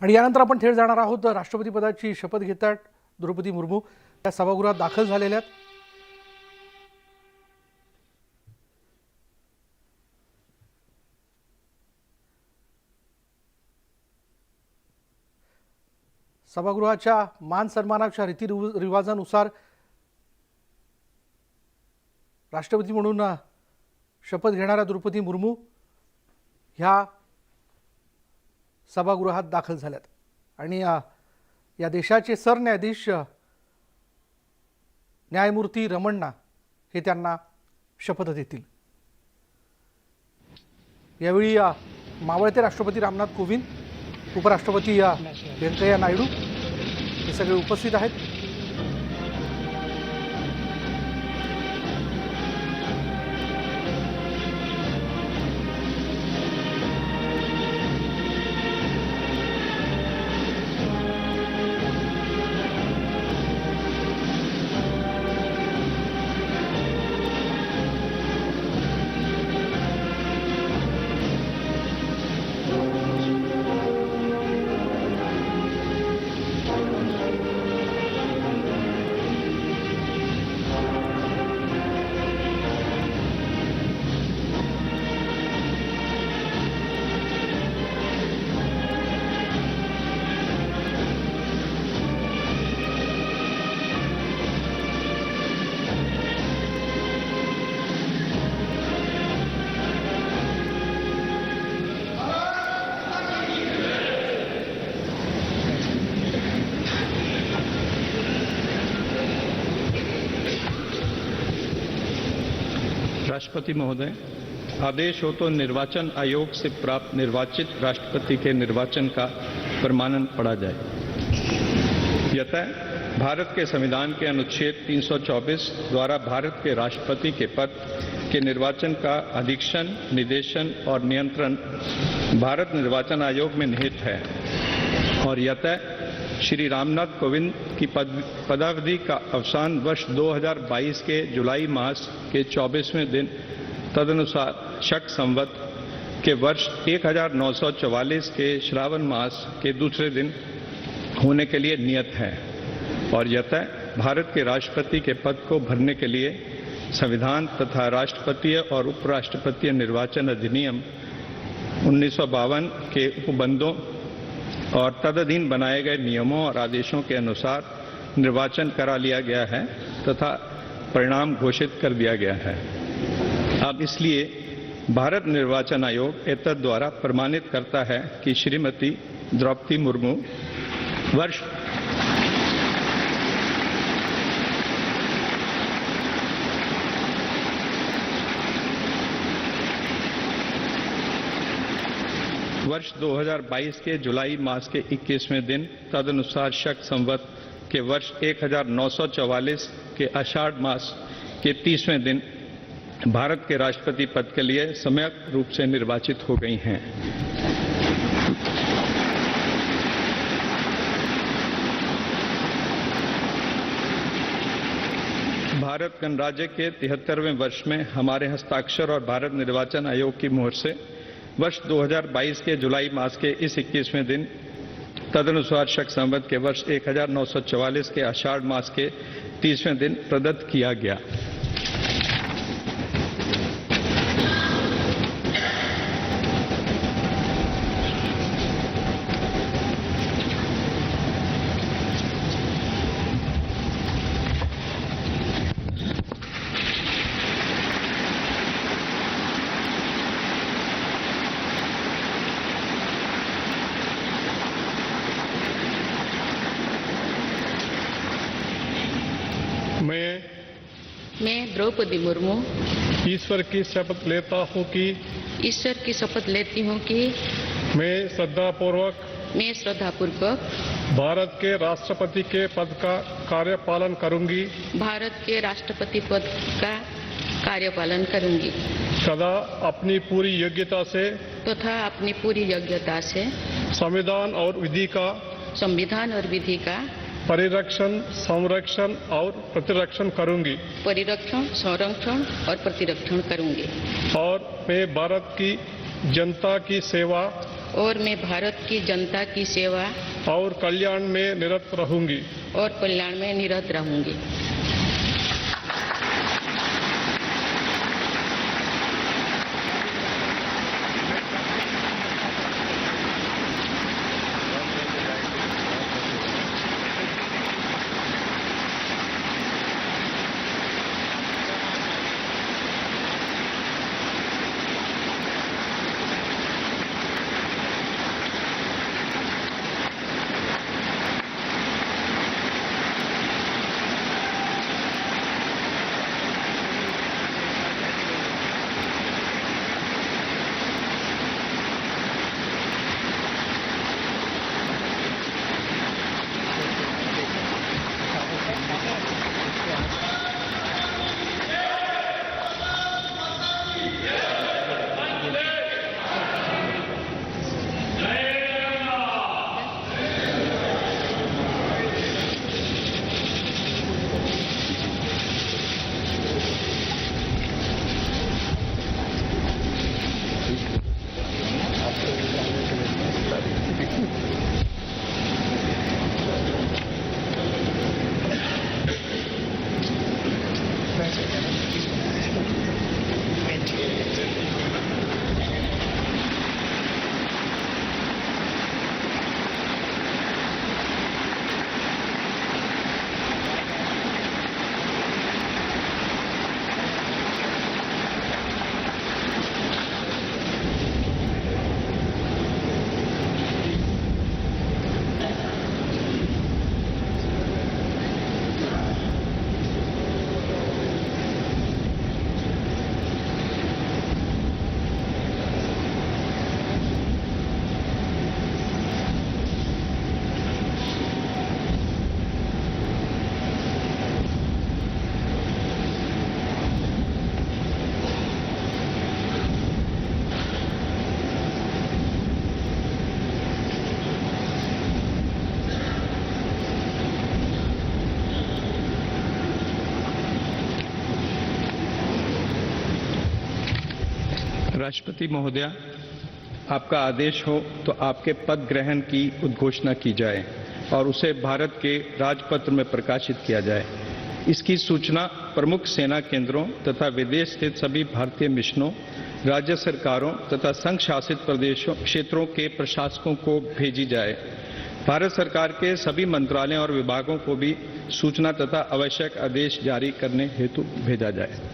आणि यानंतर आपण थेट जाणार आहोत राष्ट्रपती पदाची शपथ घेतात द्रौपदी मुर्मू या सभागृहात दाखल झालेल्या आहेत। सभागृहाच्या मान सन्मानाच्या रीतिरिवाजानुसार राष्ट्रपती म्हणून शपथ घेणाऱ्या द्रौपदी मुर्मू ह्या सभागृहात दाखल झाल्यात आणि या देशाचे सरन्यायाधीश न्यायमूर्ती रमण्णा हे त्यांना शपथ देतील। यावेळी मावळते राष्ट्रपती रामनाथ कोविंद, उपराष्ट्रपती व्यंकय्या नायडू हे सगळे उपस्थित आहेत। राष्ट्रपति महोदय, आदेश हो तो निर्वाचन आयोग से प्राप्त निर्वाचित राष्ट्रपति के निर्वाचन का प्रमाणन पढ़ा जाए। यतः भारत के संविधान के अनुच्छेद 324 द्वारा भारत के राष्ट्रपति के पद के निर्वाचन का अधीक्षण, निर्देशन और नियंत्रण भारत निर्वाचन आयोग में निहित है और यतः श्री रामनाथ कोविंद की पदावधि का अवसान वर्ष 2022 के जुलाई मास के 24वें दिन तदनुसार शक संवत के वर्ष 1944 के श्रावण मास के दूसरे दिन होने के लिए नियत है और यतः भारत के राष्ट्रपति के पद को भरने के लिए संविधान तथा राष्ट्रपतीय और उपराष्ट्रपतीय निर्वाचन अधिनियम 1952 के उपबंधों और तदधीन बनाए गए नियमों और आदेशों के अनुसार निर्वाचन करा लिया गया है तथा परिणाम घोषित कर दिया गया है। अब इसलिए भारत निर्वाचन आयोग एतद द्वारा प्रमाणित करता है कि श्रीमती द्रौपदी मुर्मू वर्ष 2022 के जुलाई मास के 21वें दिन तदनुसार शक संवत के वर्ष 1944 के आषाढ़ मास के 30वें दिन भारत के राष्ट्रपति पद के लिए सम्यक रूप से निर्वाचित हो गई हैं। भारत गणराज्य के 73वें वर्ष में हमारे हस्ताक्षर और भारत निर्वाचन आयोग की मोहर से वर्ष 2022 के जुलाई मास के इस 21वें दिन तदनुसार शक संवत के वर्ष 1944 के आषाढ़ मास के 30वें दिन प्रदत्त किया गया। मैं द्रौपदी मुर्मू ईश्वर की शपथ लेता हूँ कि मैं श्रद्धापूर्वक भारत के राष्ट्रपति के पद का कार्यपालन करूंगी तथा अपनी पूरी योग्यता से संविधान और विधि का परिरक्षण, संरक्षण और प्रतिरक्षण करूंगी और मैं भारत की जनता की सेवा और मैं भारत की जनता की सेवा और कल्याण में निरत रहूंगी। और कल्याण में निरत रहूंगी। राष्ट्रपति महोदया, आपका आदेश हो तो आपके पद ग्रहण की उद्घोषणा की जाए और उसे भारत के राजपत्र में प्रकाशित किया जाए। इसकी सूचना प्रमुख सेना केंद्रों तथा विदेश स्थित सभी भारतीय मिशनों, राज्य सरकारों तथा संघ शासित प्रदेशों क्षेत्रों के प्रशासकों को भेजी जाए। भारत सरकार के सभी मंत्रालयों और विभागों को भी सूचना तथा आवश्यक आदेश जारी करने हेतु भेजा जाए।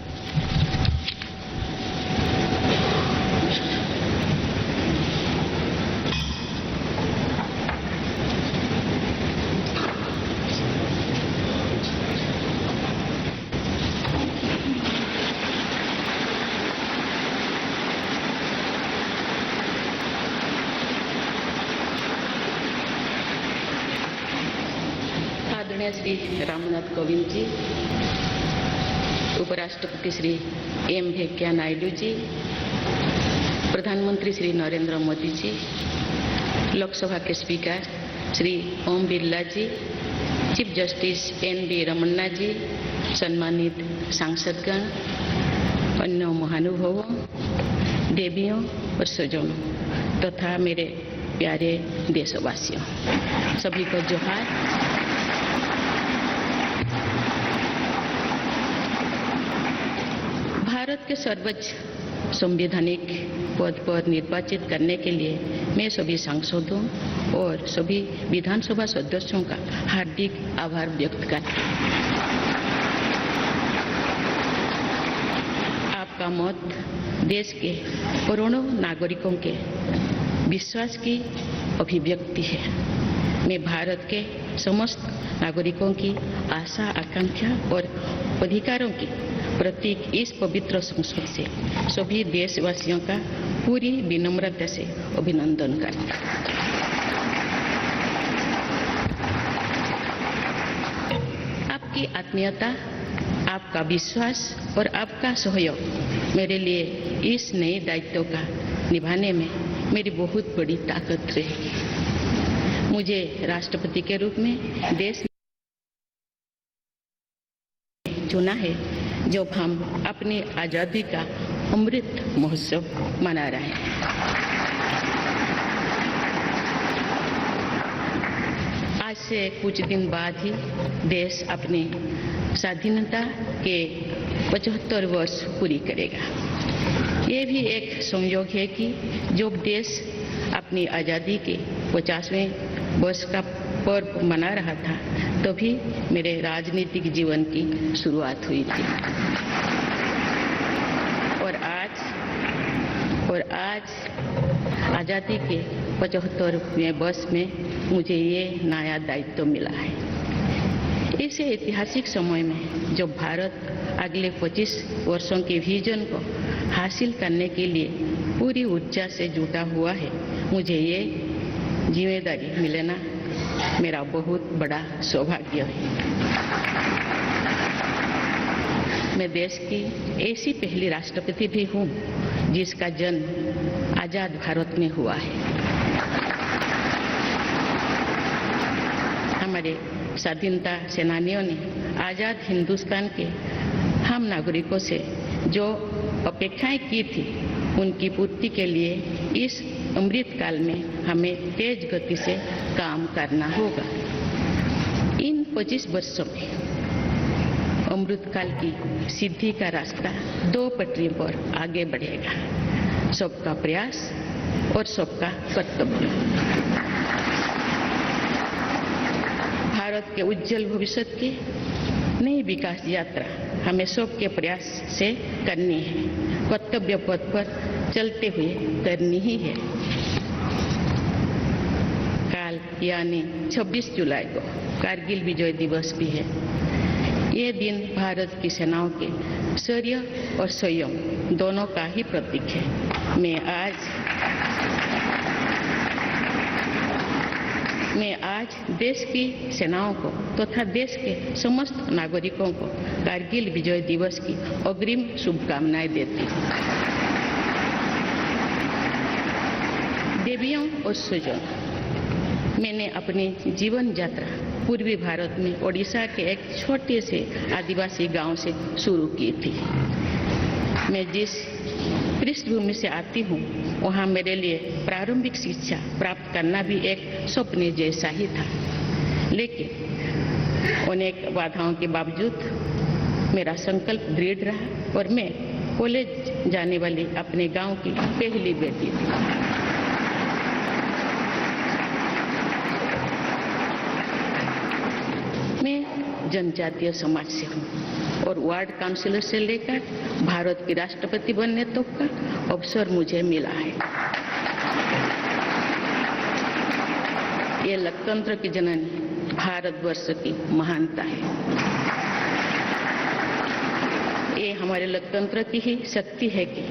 आदरणीय श्री रामनाथ कोविंद जी, उपराष्ट्रपति श्री एम वेंकैया नायडू जी, प्रधानमंत्री श्री नरेंद्र मोदी जी, लोकसभा के स्पीकर श्री ओम बिरला जी, चीफ जस्टिस एन.वी. रमन्ना जी, सम्मानित सांसदगण, अन्य महानुभावों, देवियों और स्वजनों तथा मेरे प्यारे देशवासियों, सभी को जोहार। भारत के सर्वोच्च संवैधानिक पद पर निर्वाचित करने के लिए मैं सभी सांसदों और सभी विधानसभा सदस्यों का हार्दिक आभार व्यक्त करती हूँ। आपका मत देश के करोड़ों नागरिकों के विश्वास की अभिव्यक्ति है। मैं भारत के समस्त नागरिकों की आशा, आकांक्षा और अधिकारों की प्रतीक इस पवित्र संसद से सभी देशवासियों का पूरी विनम्रता से अभिनंदन करता हूं। आपकी आत्मीयता, आपका विश्वास और आपका सहयोग मेरे लिए इस नए दायित्व का निभाने में मेरी बहुत बड़ी ताकत रहेगी। मुझे राष्ट्रपति के रूप में देश ने चुना है जब हम अपनी आजादी का अमृत महोत्सव मना रहे हैं। से कुछ दिन बाद ही देश अपनी स्वाधीनता के 75 वर्ष पूरी करेगा। ये भी एक संयोग है कि जब देश अपनी आज़ादी के 50वें वर्ष का पर्व मना रहा था तभी मेरे राजनीतिक जीवन की शुरुआत हुई थी। और आज आज़ादी के 75वें वर्ष में मुझे ये नया दायित्व मिला है। इस ऐतिहासिक समय में जब भारत अगले 25 वर्षों के विजन को हासिल करने के लिए पूरी ऊर्जा से जुटा हुआ है, मुझे ये जिम्मेदारी मिलना मेरा बहुत बड़ा सौभाग्य है। मैं देश की ऐसी पहली राष्ट्रपति भी हूँ जिसका जन्म आजाद भारत में हुआ है। हमारे स्वाधीनता सेनानियों ने आजाद हिंदुस्तान के हम नागरिकों से जो अपेक्षाएं की थी उनकी पूर्ति के लिए इस अमृत काल में हमें तेज गति से काम करना होगा। इन 25 वर्षों में अमृत काल की सिद्धि का रास्ता 2 पटरियों पर आगे बढ़ेगा, सबका प्रयास और सबका कर्तव्य। भारत के उज्जवल भविष्य की नई विकास यात्रा हमें सबके प्रयास से करनी है, कर्तव्य पथ पर चलते हुए करनी ही है। काल यानी 26 जुलाई को कारगिल विजय दिवस भी है। ये दिन भारत की सेनाओं के शौर्य और संयम दोनों का ही प्रतीक है। मैं आज देश की सेनाओं को तथा देश के समस्त नागरिकों को कारगिल विजय दिवस की अग्रिम शुभकामनाएं देती हूँ। देवियों और स्वजन, मैंने अपनी जीवन यात्रा पूर्वी भारत में ओडिशा के एक छोटे से आदिवासी गांव से शुरू की थी। मैं जिस पृष्ठभूमि से आती हूँ वहाँ मेरे लिए प्रारंभिक शिक्षा प्राप्त करना भी एक सपने जैसा ही था, लेकिन अनेक बाधाओं के बावजूद मेरा संकल्प दृढ़ रहा और मैं कॉलेज जाने वाली अपने गांव की पहली बेटी थी। मैं जनजातीय समाज से हूँ और वार्ड काउंसिलर से लेकर भारत की राष्ट्रपति बनने तक का अवसर मुझे मिला है। ये लोकतंत्र की जननी भारतवर्ष की महानता है। ये हमारे लोकतंत्र की ही शक्ति है कि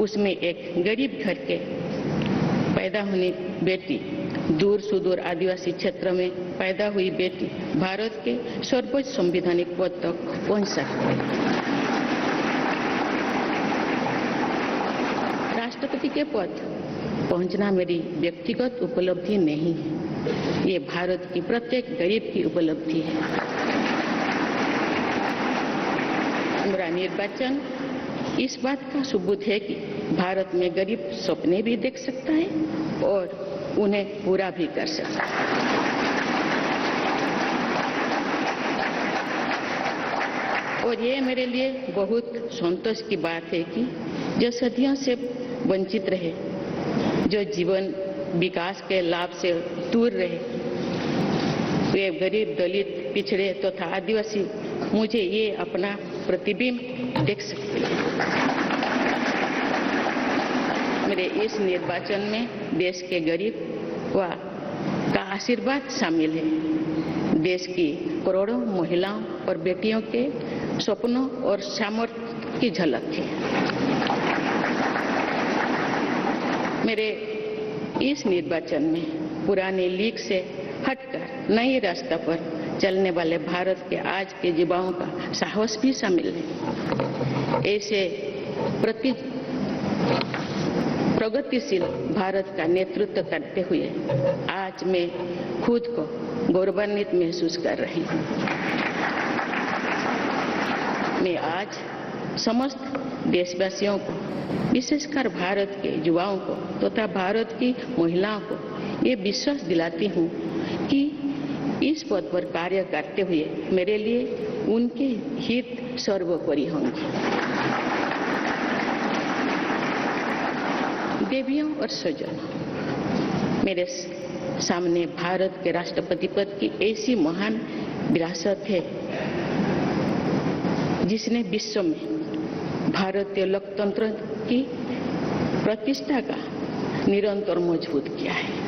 उसमें एक गरीब घर के पैदा होने बेटी, दूर सुदूर आदिवासी क्षेत्र में पैदा हुई बेटी भारत के सर्वोच्च संवैधानिक पद तक पहुंच सकती है। राष्ट्रपति के पद पहुंचना मेरी व्यक्तिगत उपलब्धि नहीं है, ये भारत की प्रत्येक गरीब की उपलब्धि है। मेरा निर्वाचन इस बात का सबूत है कि भारत में गरीब सपने भी देख सकता है और उन्हें पूरा भी कर सकता है। और ये मेरे लिए बहुत संतोष की बात है कि जो सदियों से वंचित रहे, जो जीवन विकास के लाभ से दूर रहे, वे गरीब, दलित, पिछड़े तथा आदिवासी मुझे ये अपना प्रतिबिंब देख सकते हैं। मेरे इस निर्वाचन में देश के गरीब का आशीर्वाद शामिल है। देश की करोड़ों महिलाओं और बेटियों के सपनों और सामर्थ्य की झलक है। मेरे इस निर्वाचन में पुरानी लीग से हटकर नए रास्ते पर चलने वाले भारत के आज के युवाओं का साहस भी शामिल है। ऐसे प्रगतिशील भारत का नेतृत्व करते हुए आज मैं खुद को गौरवान्वित महसूस कर रही हूँ। मैं आज समस्त देशवासियों को, विशेषकर भारत के युवाओं को तथा भारत की महिलाओं को ये विश्वास दिलाती हूँ कि इस पद पर कार्य करते हुए मेरे लिए उनके हित सर्वोपरि होंगे। देवियों और स्वजनों, मेरे सामने भारत के राष्ट्रपति पद की ऐसी महान विरासत है जिसने विश्व में भारतीय लोकतंत्र की प्रतिष्ठा का निरंतर मजबूत किया है।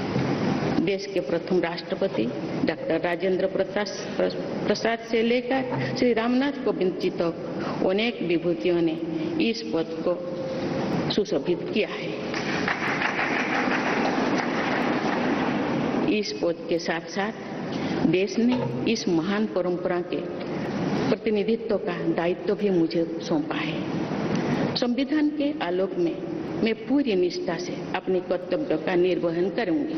देश के प्रथम राष्ट्रपति डॉक्टर राजेंद्र प्रसाद से लेकर श्री रामनाथ कोविंद जी तक अनेक विभूतियों ने इस पद को सुशोभित किया है। इस पद के साथ साथ देश ने इस महान परंपरा के प्रतिनिधित्व का दायित्व भी मुझे सौंपा है। संविधान के आलोक में मैं पूरी निष्ठा से अपने कर्तव्य का निर्वहन करूंगी।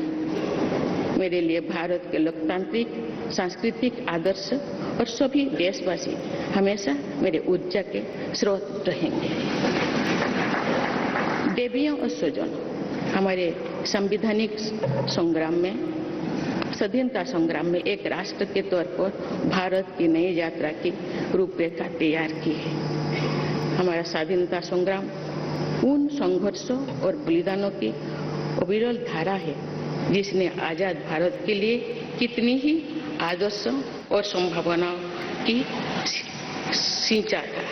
मेरे लिए भारत के लोकतांत्रिक सांस्कृतिक आदर्श और सभी देशवासी हमेशा मेरे ऊर्जा के स्रोत रहेंगे। देवियों और स्वजनों, हमारे संवैधानिक संग्राम में, स्वाधीनता संग्राम में एक राष्ट्र के तौर पर भारत की नई यात्रा की रूपरेखा तैयार की है। हमारा स्वाधीनता संग्राम उन संघर्षों और बलिदानों की अविरल धारा है जिसने आजाद भारत के लिए कितनी ही आदर्शों और संभावनाओं की सिंचा था।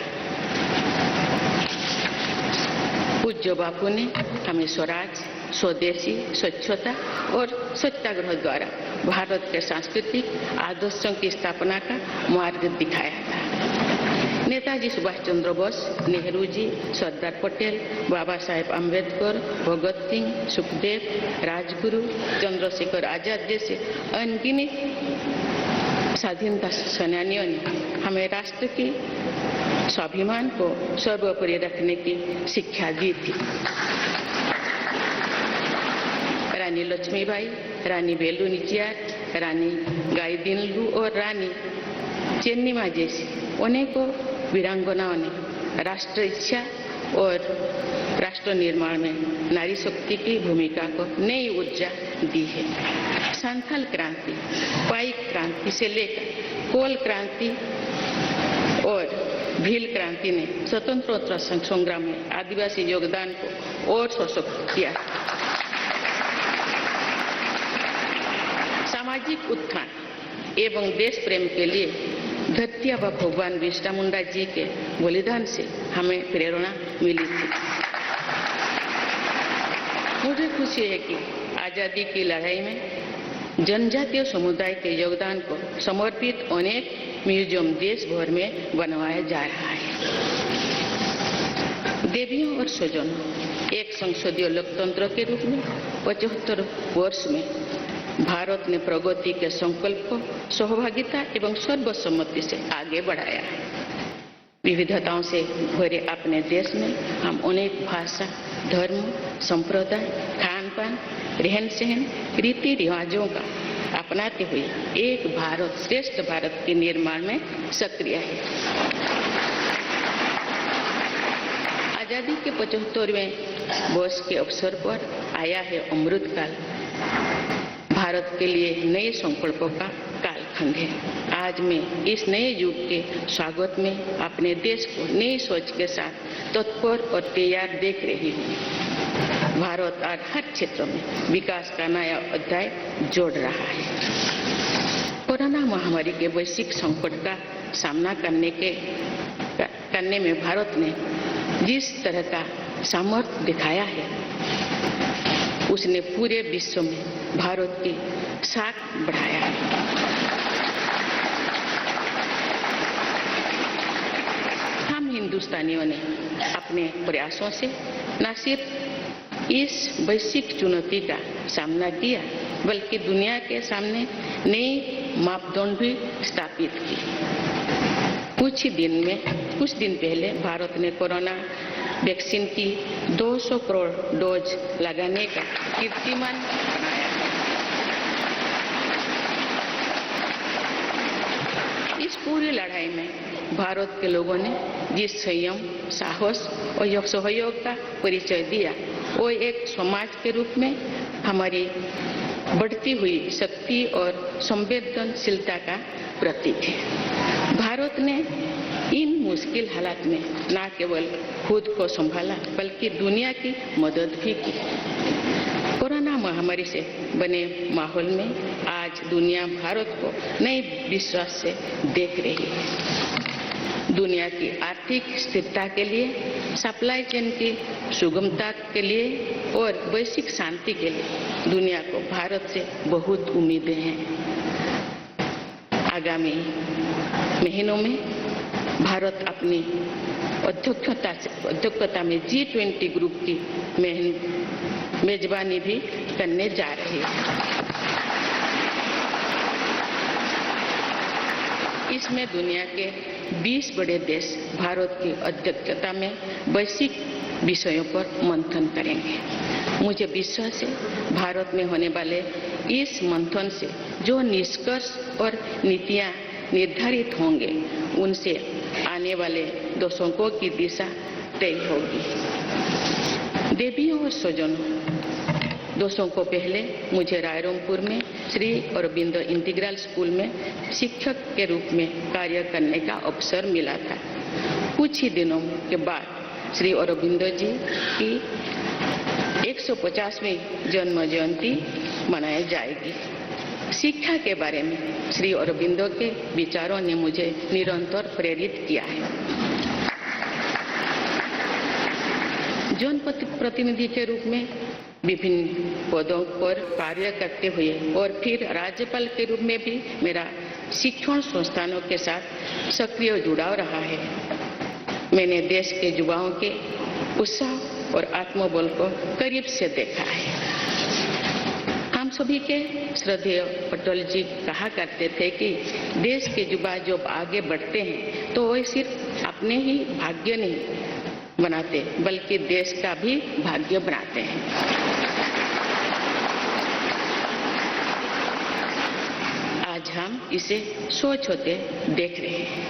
पूज्य बापू ने हमें स्वराज, स्वदेशी, स्वच्छता और सत्याग्रह द्वारा भारत के सांस्कृतिक आदर्शों की स्थापना का मार्ग दिखाया था। नेताजी सुभाष चंद्र बोस, नेहरू जी, सरदार पटेल, बाबा साहेब अम्बेडकर, भगत सिंह, सुखदेव, राजगुरु, चंद्रशेखर आजाद जैसे अनगिनत स्वाधीनता सेनानियों ने हमें राष्ट्र के स्वाभिमान को सर्वोपरि रखने की शिक्षा दी थी। रानी लक्ष्मीबाई, रानी वेलु नाचियार, रानी गाईदिन्लु और रानी चेन्निमा जैसी अनेकों वीरांगनाओं ने राष्ट्र इच्छा और राष्ट्र निर्माण में नारी शक्ति की भूमिका को नई ऊर्जा दी है। संथाल क्रांति, पाइक क्रांति से लेकर कोल क्रांति और भील क्रांति ने स्वतंत्रता संग्राम में आदिवासी योगदान को और सशक्त किया। सामाजिक उत्थान एवं देश प्रेम के लिए धरती आबा भगवान बिरसा मुंडा जी के बलिदान से हमें प्रेरणा मिली थी। मुझे खुशी है कि आजादी की लड़ाई में जनजातीय समुदाय के योगदान को समर्पित अनेक म्यूजियम देश भर में बनवाया जा रहा है। देवियों और स्वजनों, एक संसदीय लोकतंत्र के रूप में 75 वर्ष में भारत ने प्रगति के संकल्प को सहभागिता एवं सर्वसम्मति से आगे बढ़ाया है। विविधताओं से भरे अपने देश में हम अनेक भाषा, धर्म, संप्रदाय, खान पान, रहन सहन, रीति रिवाजों का अपनाते हुए एक भारत श्रेष्ठ भारत के निर्माण में सक्रिय है। आजादी के 75वें वर्ष के अवसर पर आया है अमृत काल। भारत के लिए नए संकल्पों का कालखंड है। आज मैं इस नए युग के स्वागत में अपने देश को नई सोच के साथ तत्पर और तैयार देख रही हूँ। भारत आज हर क्षेत्र में विकास का नया अध्याय जोड़ रहा है। कोरोना महामारी के वैश्विक संकट का सामना करने में भारत ने जिस तरह का सामर्थ्य दिखाया है, उसने पूरे विश्व में भारत की साख बढ़ाया है। हम हिंदुस्तानियों ने अपने प्रयासों से न सिर्फ इस वैश्विक चुनौती का सामना किया, बल्कि दुनिया के सामने नई मापदंड भी स्थापित की। कुछ दिन पहले भारत ने कोरोना वैक्सीन की 200 करोड़ डोज लगाने का कीर्तिमान बनाया। इस पूरी लड़ाई में भारत के लोगों ने जिस संयम, साहस और सहयोग का परिचय दिया, वो एक समाज के रूप में हमारी बढ़ती हुई शक्ति और संवेदनशीलता का प्रतीक है। भारत ने इन मुश्किल हालात में न केवल खुद को संभाला बल्कि दुनिया की मदद भी की। कोरोना महामारी से बने माहौल में आज दुनिया भारत को नए विश्वास से देख रही है। दुनिया की आर्थिक स्थिरता के लिए, सप्लाई चेन की सुगमता के लिए और वैश्विक शांति के लिए दुनिया को भारत से बहुत उम्मीदें हैं। आगामी महीनों में भारत अपनी अध्यक्षता में G20 ग्रुप की मेजबानी भी करने जा रही है। इसमें दुनिया के 20 बड़े देश भारत की अध्यक्षता में वैश्विक विषयों पर मंथन करेंगे। मुझे विश्वास है भारत में होने वाले इस मंथन से जो निष्कर्ष और नीतियां निर्धारित होंगे उनसे आने वाले दशकों की दिशा तय होगी। देवियों और स्वजनों, दशकों पहले मुझे रायरंगपुर में श्री अरबिंदो इंटीग्रल स्कूल में शिक्षक के रूप में कार्य करने का अवसर मिला था। कुछ ही दिनों के बाद श्री अरबिंदो जी की 150वीं जन्म जयंती मनाई जाएगी। शिक्षा के बारे में श्री अरबिंदो के विचारों ने मुझे निरंतर प्रेरित किया है। जनप्रतिनिधि के रूप में विभिन्न पदों पर कार्य करते हुए और फिर राज्यपाल के रूप में भी मेरा शिक्षण संस्थानों के साथ सक्रिय जुड़ाव रहा है। मैंने देश के युवाओं के उत्साह और आत्मबल को करीब से देखा है। हम सभी के श्रद्धेय पटेल जी कहा करते थे कि देश के युवा जब आगे बढ़ते हैं तो वे सिर्फ अपने ही भाग्य नहीं बनाते बल्कि देश का भी भाग्य बनाते हैं। आज हम इसे सोच होते देख रहे हैं।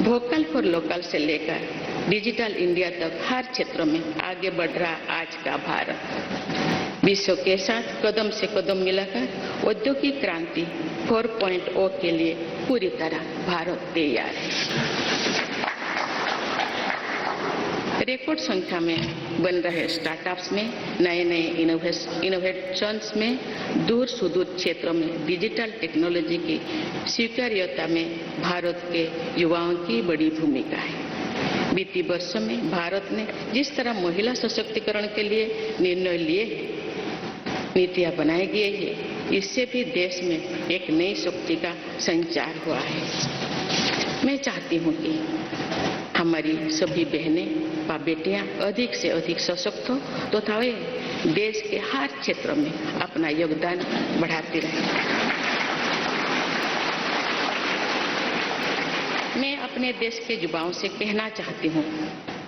वोकल फॉर लोकल से लेकर डिजिटल इंडिया तक हर क्षेत्र में आगे बढ़ रहा आज का भारत विश्व के साथ कदम से कदम मिलाकर औद्योगिक क्रांति 4.0 के लिए पूरी तरह भारत तैयार है। रिकॉर्ड संख्या में बन रहे स्टार्टअप्स में नए इनोवेशंस में दूर सुदूर क्षेत्रों में डिजिटल टेक्नोलॉजी की स्वीकार्यता में भारत के युवाओं की बड़ी भूमिका है। बीते वर्षों में भारत ने जिस तरह महिला सशक्तिकरण के लिए निर्णय लिए नीतियां बनाई गई है, इससे भी देश में एक नई शक्ति का संचार हुआ है। मैं चाहती हूँ कि हमारी सभी बहनें व बेटियां अधिक से अधिक सशक्त हो तथा वे देश के हर क्षेत्र में अपना योगदान बढ़ाती रहें। मैं अपने देश के युवाओं से कहना चाहती हूँ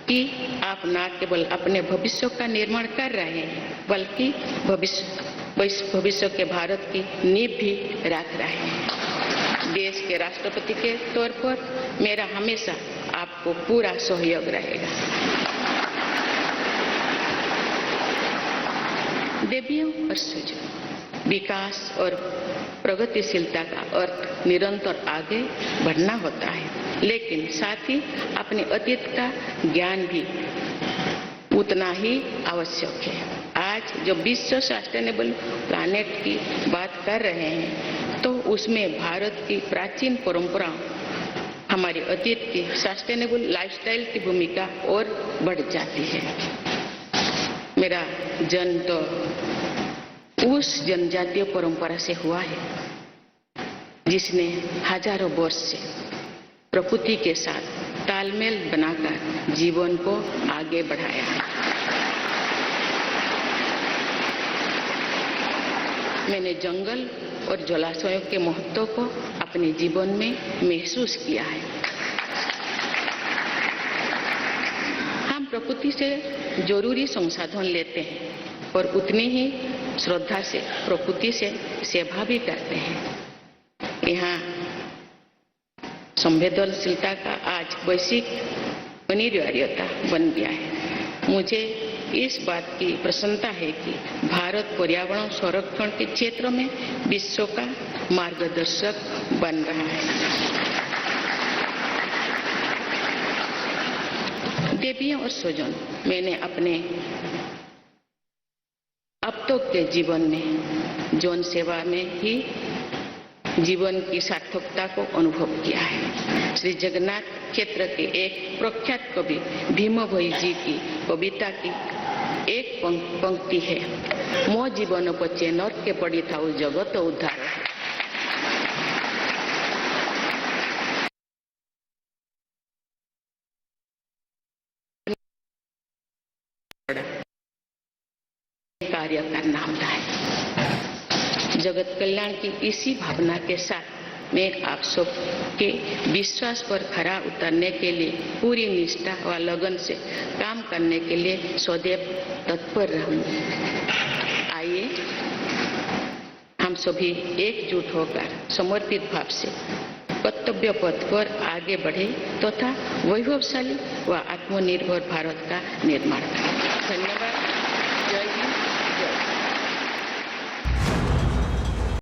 कि आप न केवल अपने भविष्य का निर्माण कर रहे हैं बल्कि भविष्य के भारत की नींव भी रख रहे हैं। देश के राष्ट्रपति के तौर पर मेरा हमेशा आपको पूरा सहयोग रहेगा। देवियों और स्वजनों, विकास और प्रगतिशीलता का अर्थ निरंतर आगे बढ़ना होता है, लेकिन साथ ही अपने अतीत का ज्ञान भी उतना ही आवश्यक है। आज जब विश्व सस्टेनेबल प्लैनेट की बात कर रहे हैं तो उसमें भारत की प्राचीन परंपराओं, हमारे अतीत की सस्टेनेबल लाइफस्टाइल की भूमिका और बढ़ जाती है। मेरा जन्म तो उस जनजातीय परंपरा से हुआ है जिसने हजारों वर्ष से प्रकृति के साथ तालमेल बनाकर जीवन को आगे बढ़ाया है। मैंने जंगल और जलाशयों के महत्व को अपने जीवन में महसूस किया है। हम प्रकृति से जरूरी संसाधन लेते हैं और उतनी ही श्रद्धा से प्रकृति से सेवा भी करते हैं। यहाँ संवेदनशीलता का आज वैश्विक अनिवार्यता बन गया है। मुझे इस बात की प्रसन्नता है कि भारत पर्यावरण संरक्षण के क्षेत्र में विश्व का मार्गदर्शक बन रहा है। देवियों और स्वजन, मैंने अपने अब तक के जीवन में जौन सेवा में ही जीवन की सार्थकता को अनुभव किया है। श्री जगन्नाथ क्षेत्र के एक प्रख्यात कवि भीम भोई जी की कविता की एक पंक्ति है, मो जीवन पचे नरके पड़ी थाउ जगत उद्धार। कार्य करना होता है। जगत कल्याण की इसी भावना के साथ मैं आप सबके विश्वास पर खरा उतरने के लिए पूरी निष्ठा व लगन से काम करने के लिए सदैव तत्पर रहूंगी। आइए हम सभी एकजुट होकर समर्पित भाव से कर्तव्य पथ पर आगे बढ़े तथा वैभवशाली व आत्मनिर्भर भारत का निर्माण करें। धन्यवाद।